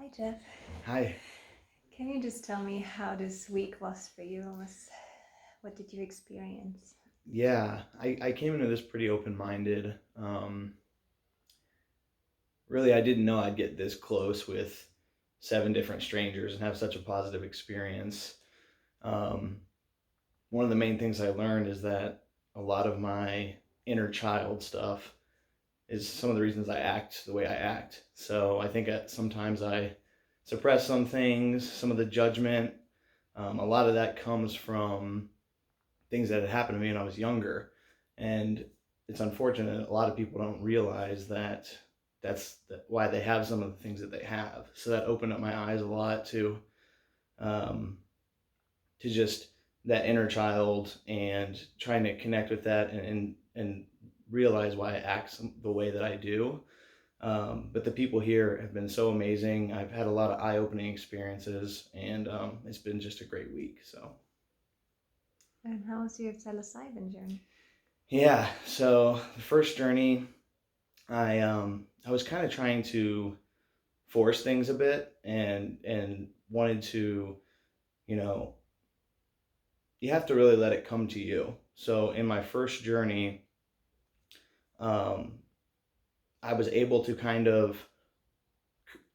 Hi, Jeff. Hi. Can you just tell me how this week was for you? What did you experience? Yeah, I came into this pretty open-minded. Really, I didn't know I'd get this close with seven different strangers and have such a positive experience. Um, One of the main things I learned is that a lot of my inner child stuff is some of the reasons I act the way I act. So I think sometimes I suppress some things, some of the judgment. A lot of that comes from things that had happened to me when I was younger. And it's unfortunate a lot of people don't realize that why they have some of the things that they have. So that opened up my eyes a lot um, to just that inner child and trying to connect with that and realize why I act the way that I do. But the people here have been so amazing. I've had a lot of eye-opening experiences, and it's been just a great week. So And how was your psilocybin journey? yeah, so the first journey, I was kind of trying to force things a bit and wanted to, you know, you have to really let it come to you. So in my first journey, um, I was able to kind of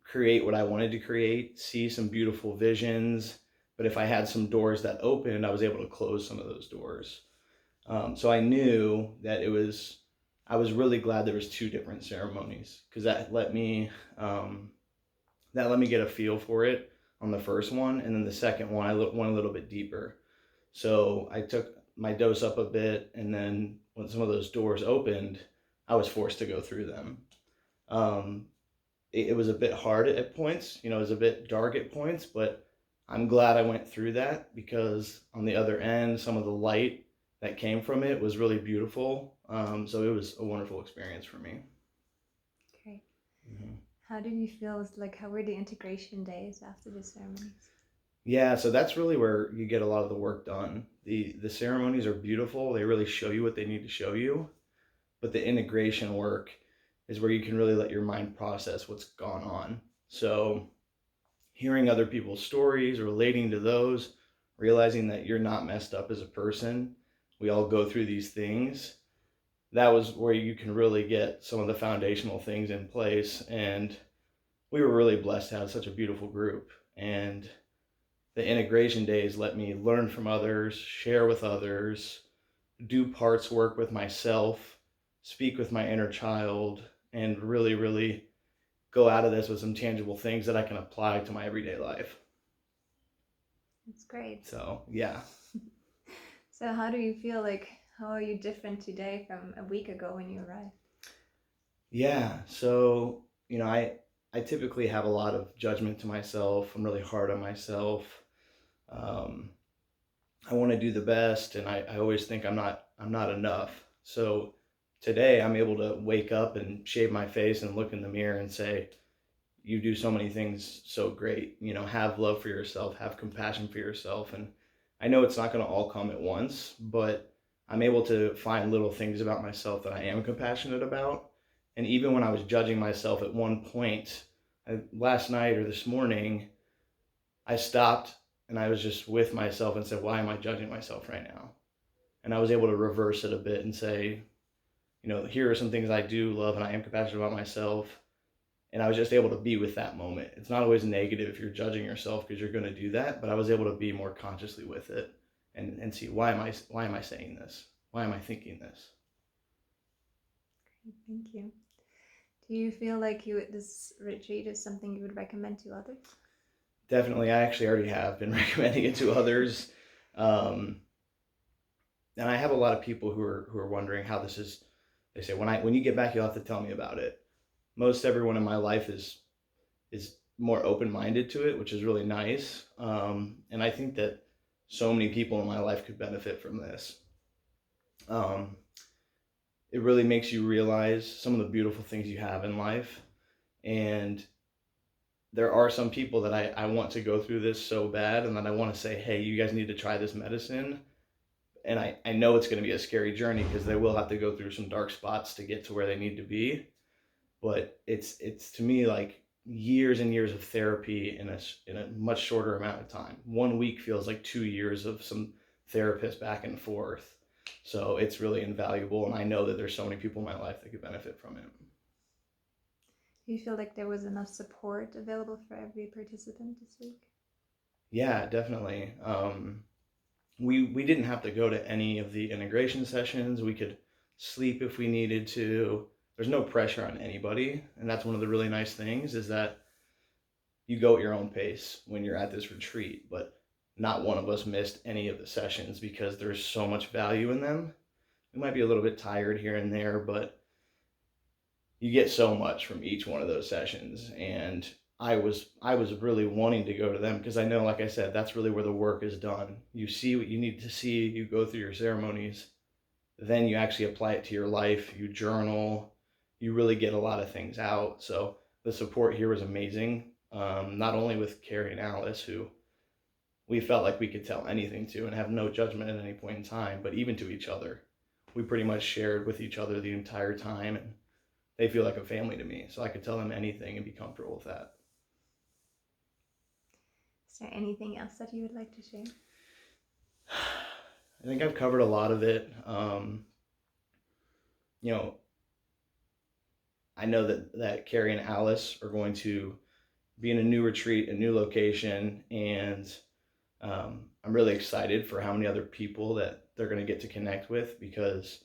create what I wanted to create, see some beautiful visions. But if I had some doors that opened, I was able to close some of those doors. So I knew that I was really glad there was two different ceremonies because um, that let me get a feel for it on the first one, and then the second one went a little bit deeper. So I took my dose up a bit, and then when some of those doors opened, I was forced to go through them. Um, it was a bit hard at points, it was a bit dark at points, but I'm glad I went through that because on the other end, some of the light that came from it was really beautiful. So it was a wonderful experience for me. Okay. Mhm. How did you feel? How were the integration days after the ceremonies? Yeah, so that's really where you get a lot of the work done. The ceremonies are beautiful. They really show you what they need to show you, but the integration work is where you can really let your mind process what's gone on. So hearing other people's stories, relating to those, realizing that you're not messed up as a person. We all go through these things. That was where you can really get some of the foundational things in place. And we were really blessed to have such a beautiful group. And the integration days let me learn from others, share with others, do parts work with myself, speak with my inner child, and really, really go out of this with some tangible things that I can apply to my everyday life. That's great. So, yeah. So how do you feel? How are you different today from a week ago when you arrived? Yeah. So, I typically have a lot of judgment to myself. I'm really hard on myself. Um, I want to do the best, and I always think I'm not enough. So today I'm able to wake up and shave my face and look in the mirror and say, you do so many things so great. Have love for yourself, have compassion for yourself. And I know it's not going to all come at once, but I'm able to find little things about myself that I am compassionate about. And even when I was judging myself at one point, last night or this morning, I stopped and I was just with myself and said, why am I judging myself right now? And I was able to reverse it a bit and say, here are some things I do love and I am compassionate about myself, and I was just able to be with that moment. It's not always negative if you're judging yourself because you're going to do that, but I was able to be more consciously with it and see why am I saying this? Why am I thinking this? Thank you. Do you feel like this retreat is something you would recommend to others? Definitely, I actually already have been recommending it to others, um, and I have a lot of people who are wondering how this is. They say when you get back, you'll have to tell me about it. Most everyone in my life is more open minded to it, which is really nice, and I think that so many people in my life could benefit from this. Um, it really makes you realize some of the beautiful things you have in life. And there are some people that I want to go through this so bad and that I want to say, hey, you guys need to try this medicine. And I know it's going to be a scary journey because they will have to go through some dark spots to get to where they need to be. But it's to me like years and years of therapy in a much shorter amount of time. 1 week feels like 2 years of some therapist back and forth. So it's really invaluable, and I know that there's so many people in my life that could benefit from it. Do you feel like there was enough support available for every participant this week? Yeah, definitely. We didn't have to go to any of the integration sessions. We could sleep if we needed to. There's no pressure on anybody, and that's one of the really nice things is that you go at your own pace when you're at this retreat, but not one of us missed any of the sessions because there's so much value in them. We might be a little bit tired here and there, but you get so much from each one of those sessions. And I was really wanting to go to them because I know, like I said, that's really where the work is done. You see what you need to see, you go through your ceremonies, then you actually apply it to your life, you journal, you really get a lot of things out. So the support here was amazing. Not only with Carrie and Alice, who we felt like we could tell anything to and have no judgment at any point in time, but even to each other. We pretty much shared with each other the entire time, and they feel like a family to me. So I could tell them anything and be comfortable with that. Is there anything else that you would like to share? I think I've covered a lot of it. You know, I know that Carrie and Alice are going to be in a new retreat, a new location, and I'm really excited for how many other people that they're going to get to connect with, because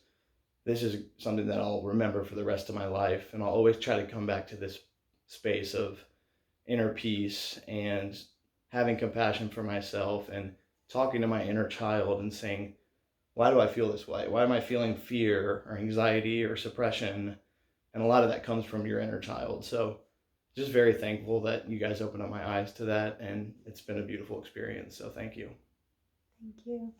this is something that I'll remember for the rest of my life, and I'll always try to come back to this space of inner peace and having compassion for myself and talking to my inner child and saying, why do I feel this way? Why am I feeling fear or anxiety or suppression? And a lot of that comes from your inner child. So just very thankful that you guys opened up my eyes to that, and it's been a beautiful experience. So thank you. Thank you.